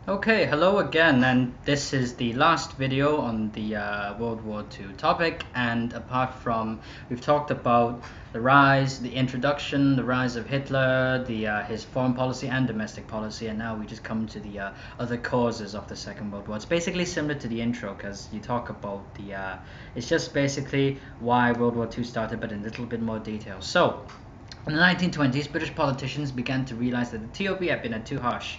Okay, hello again, and this is the last video on the World War II topic. And apart from, we've talked about the rise, the introduction, the rise of Hitler, his foreign policy and domestic policy, and now we just come to the other causes of the Second World War. It's basically similar to the intro because you talk about it's just basically why World War II started, but in a little bit more detail. So, in the 1920s, British politicians began to realize that the TOP had been too harsh.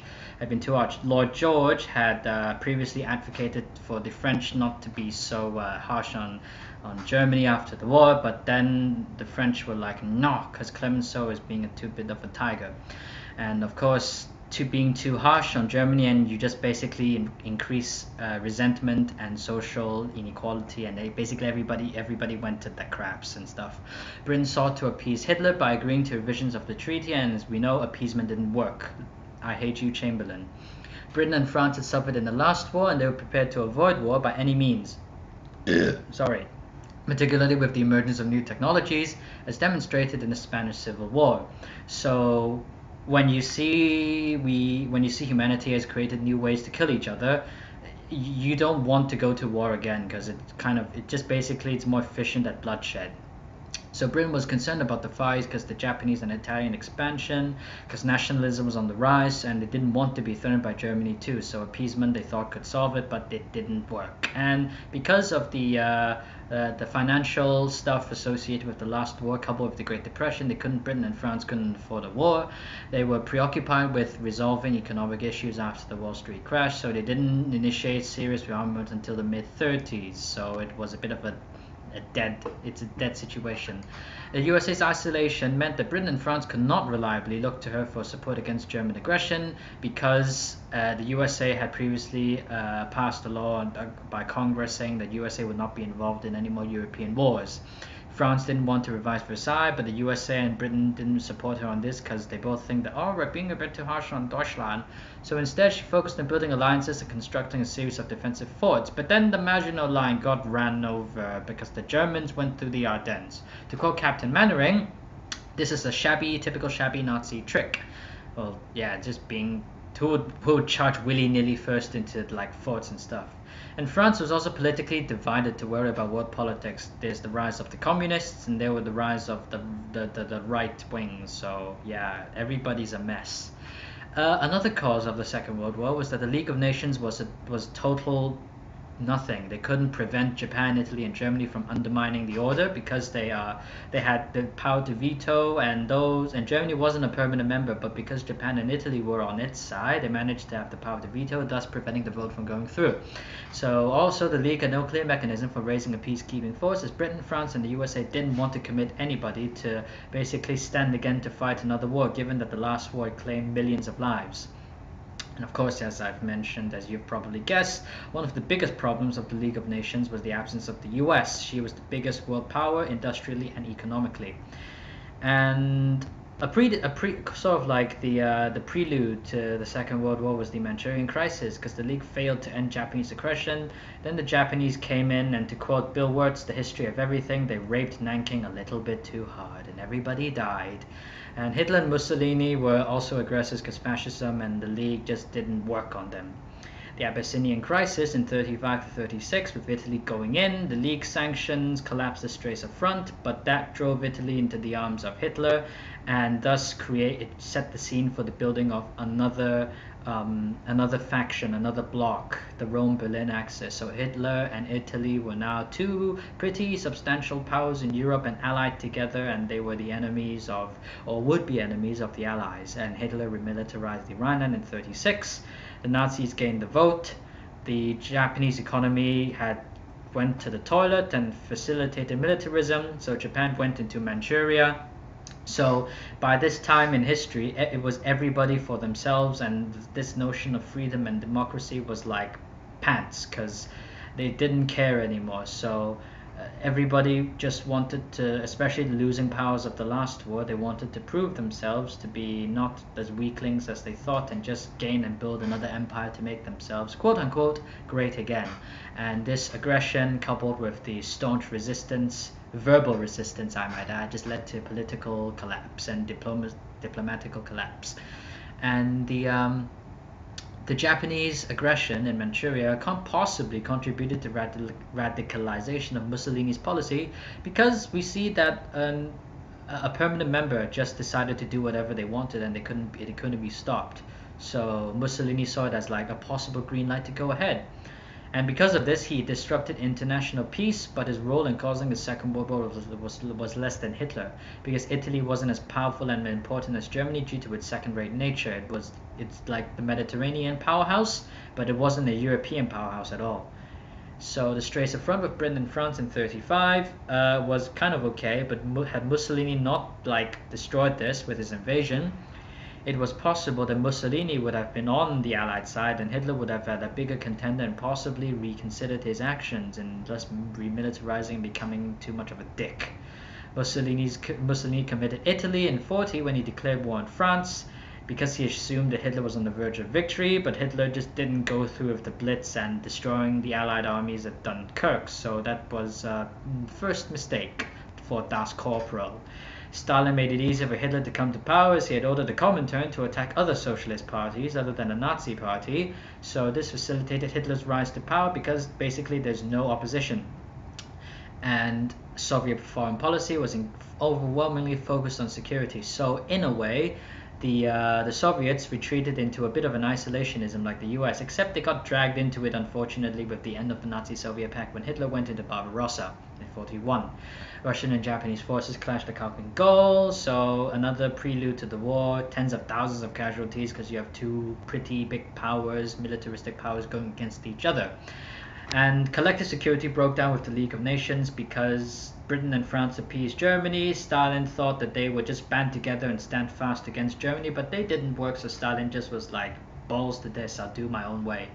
Lord George had previously advocated for the French not to be so harsh on Germany after the war, but then the French were like, no, because Clemenceau is being a too bit of a tiger. And of course, being too harsh on Germany, and you just basically increase resentment and social inequality, and basically everybody went to the craps and stuff. Britain sought to appease Hitler by agreeing to revisions of the treaty, and as we know, appeasement didn't work. I hate you, Chamberlain. Britain and France had suffered in the last war, and they were prepared to avoid war by any means. Sorry. Particularly with the emergence of new technologies, as demonstrated in the Spanish Civil War. So when you see humanity has created new ways to kill each other, you don't want to go to war again, because it's more efficient at bloodshed. So Britain was concerned about the Far East because the Japanese and Italian expansion, because nationalism was on the rise, and they didn't want to be threatened by Germany too. So appeasement, they thought, could solve it, but it didn't work. And because of the financial stuff associated with the last war, coupled with the Great Depression, Britain and France couldn't afford a war. They were preoccupied with resolving economic issues after the Wall Street crash, so they didn't initiate serious rearmament until the mid-30s. So it was a bit of a dead situation. The USA's isolation meant that Britain and France could not reliably look to her for support against German aggression, because the USA had previously passed a law by Congress saying that USA would not be involved in any more European wars. France didn't want to revise Versailles, but the USA and Britain didn't support her on this because they both think that, we're being a bit too harsh on Deutschland. So instead, she focused on building alliances and constructing a series of defensive forts. But then the Maginot Line got ran over because the Germans went through the Ardennes. To quote Captain Mannering, this is a typical shabby Nazi trick. Well, yeah, just being who would charge willy-nilly first into like forts and stuff. And France was also politically divided to worry about world politics. There's the rise of the communists, and there were the rise of the right wing. So yeah, everybody's a mess. Another cause of the Second World War was that the League of Nations was total nothing. They couldn't prevent Japan, Italy, and Germany from undermining the order because they had the power to veto, and Germany wasn't a permanent member, but because Japan and Italy were on its side, they managed to have the power to veto, thus preventing the vote from going through. So also the League had no clear mechanism for raising a peacekeeping force, as Britain, France, and the USA didn't want to commit anybody to basically stand again to fight another war, given that the last war claimed millions of lives. And of course, as I've mentioned, as you've probably guessed, one of the biggest problems of the League of Nations was the absence of the US. She was the biggest world power industrially and economically. And the prelude to the Second World War was the Manchurian Crisis, because the League failed to end Japanese aggression. Then the Japanese came in, and to quote Bill Wirtz, The History of Everything, they raped Nanking a little bit too hard, and everybody died. And Hitler and Mussolini were also aggressors because fascism and the League just didn't work on them. The Abyssinian Crisis in 35 to 36, with Italy going in, the League sanctions collapsed the Strt front, but that drove Italy into the arms of Hitler, and thus set the scene for the building of another faction, another bloc, the Rome-Berlin axis. So Hitler and Italy were now two pretty substantial powers in Europe and allied together, and they were the enemies of, or would be enemies of, the Allies. And Hitler remilitarized the Rhineland in 36. The Nazis gained the vote. The Japanese economy went to the toilet and facilitated militarism, so Japan went into Manchuria. So by this time in history, it was everybody for themselves, and this notion of freedom and democracy was like pants, because they didn't care anymore. So everybody just wanted to, especially the losing powers of the last war, they wanted to prove themselves to be not as weaklings as they thought, and just gain and build another empire to make themselves, quote unquote, great again. And this aggression, coupled with the staunch resistance, verbal resistance I might add, just led to political collapse and diplomatical collapse. And the Japanese aggression in Manchuria can't possibly contribute to radicalization of Mussolini's policy, because we see that a permanent member just decided to do whatever they wanted and it couldn't be stopped. So Mussolini saw it as like a possible green light to go ahead. And because of this, he disrupted international peace, but his role in causing the Second World War was less than Hitler, because Italy wasn't as powerful and important as Germany due to its second-rate nature. It's like the Mediterranean powerhouse, but it wasn't a European powerhouse at all. So the Straits of Front with Britain and France in 1935 was kind of okay, but had Mussolini not like destroyed this with his invasion, it was possible that Mussolini would have been on the Allied side and Hitler would have had a bigger contender and possibly reconsidered his actions and thus remilitarizing and becoming too much of a dick. Mussolini committed Italy in 1940 when he declared war on France, because he assumed that Hitler was on the verge of victory, but Hitler just didn't go through with the Blitz and destroying the Allied armies at Dunkirk, so that was first mistake for Das Corporal. Stalin made it easier for Hitler to come to power, as he had ordered the Comintern to attack other socialist parties other than the Nazi Party, so this facilitated Hitler's rise to power because basically there's no opposition. And Soviet foreign policy was overwhelmingly focused on security, so in a way the Soviets retreated into a bit of an isolationism like the US, except they got dragged into it unfortunately with the end of the Nazi-Soviet pact when Hitler went into Barbarossa in 1941. Russian and Japanese forces clashed at Khalkhin Gol, so another prelude to the war, tens of thousands of casualties because you have two pretty big powers, militaristic powers going against each other. And collective security broke down with the League of Nations because Britain and France appeased Germany. Stalin thought that they would just band together and stand fast against Germany, but they didn't work, so Stalin just was like, balls to this, I'll do my own way.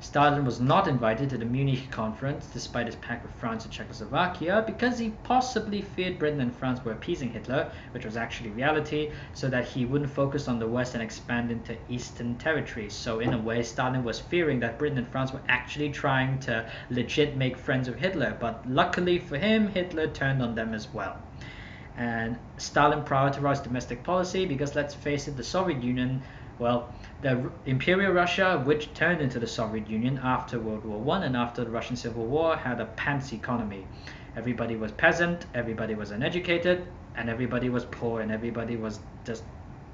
Stalin was not invited to the Munich conference despite his pact with France and Czechoslovakia because he possibly feared Britain and France were appeasing Hitler, which was actually reality, so that he wouldn't focus on the West and expand into Eastern territories. So in a way, Stalin was fearing that Britain and France were actually trying to legit make friends with Hitler, but luckily for him, Hitler turned on them as well. And Stalin prioritized domestic policy because, let's face it, the Soviet Union, well, the Imperial Russia, which turned into the Soviet Union after World War I and after the Russian Civil War, had a pants economy. Everybody was peasant, everybody was uneducated, and everybody was poor, and everybody was just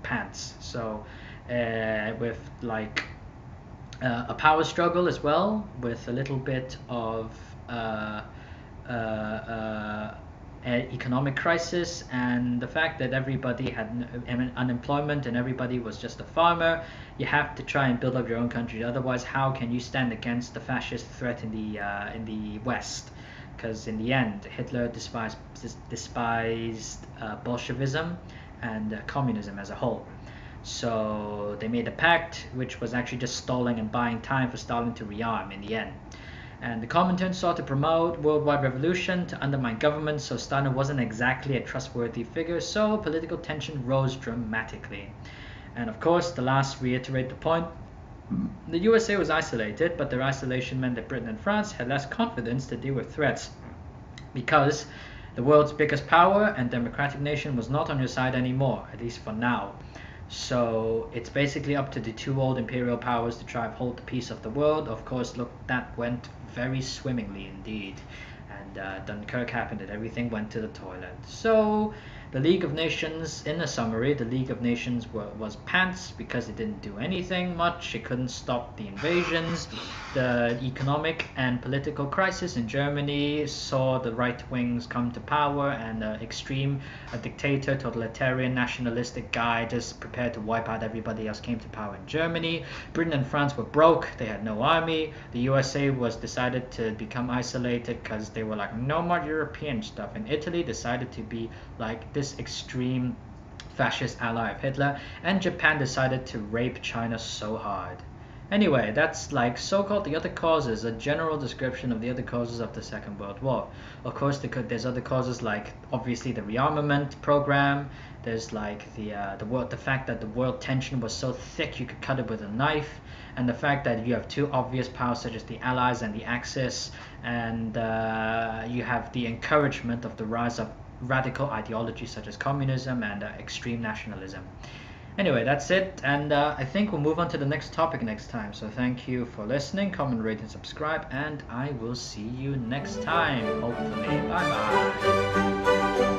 pants. So with like a power struggle as well, with a little bit of economic crisis, and the fact that everybody had unemployment and everybody was just a farmer, you have to try and build up your own country. Otherwise, how can you stand against the fascist threat in the West? Because in the end, Hitler despised Bolshevism and communism as a whole. So they made a pact, which was actually just stalling and buying time for Stalin to rearm in the end. And the Comintern sought to promote worldwide revolution to undermine government, so Stalin wasn't exactly a trustworthy figure, so political tension rose dramatically. And of course, the last reiterate the point, the USA was isolated, but their isolation meant that Britain and France had less confidence to deal with threats, because the world's biggest power and democratic nation was not on your side anymore, at least for now. So it's basically up to the two old imperial powers to try and hold the peace of the world. Of course, look, that went very swimmingly indeed, and Dunkirk happened and everything went to the toilet. So the League of Nations, in a summary, the League of Nations was pants because it didn't do anything much. It couldn't stop the invasions. The economic and political crisis in Germany saw the right wings come to power, and a dictator, totalitarian, nationalistic guy just prepared to wipe out everybody else came to power in Germany. Britain and France were broke. They had no army. The USA was decided to become isolated because they were like, no more European stuff. And Italy decided to be like this extreme fascist ally of Hitler, and Japan decided to rape China so hard. Anyway, that's like so-called the other causes, a general description of the other causes of the Second World War. Of course, there's other causes like obviously the rearmament program. There's like the fact that the world tension was so thick you could cut it with a knife, and the fact that you have two obvious powers such as the Allies and the Axis, and you have the encouragement of the rise of radical ideologies such as communism and extreme nationalism. Anyway, that's it, and I think we'll move on to the next topic next time. So thank you for listening, comment, rate, and subscribe, and I will see you next time, hopefully. Bye bye.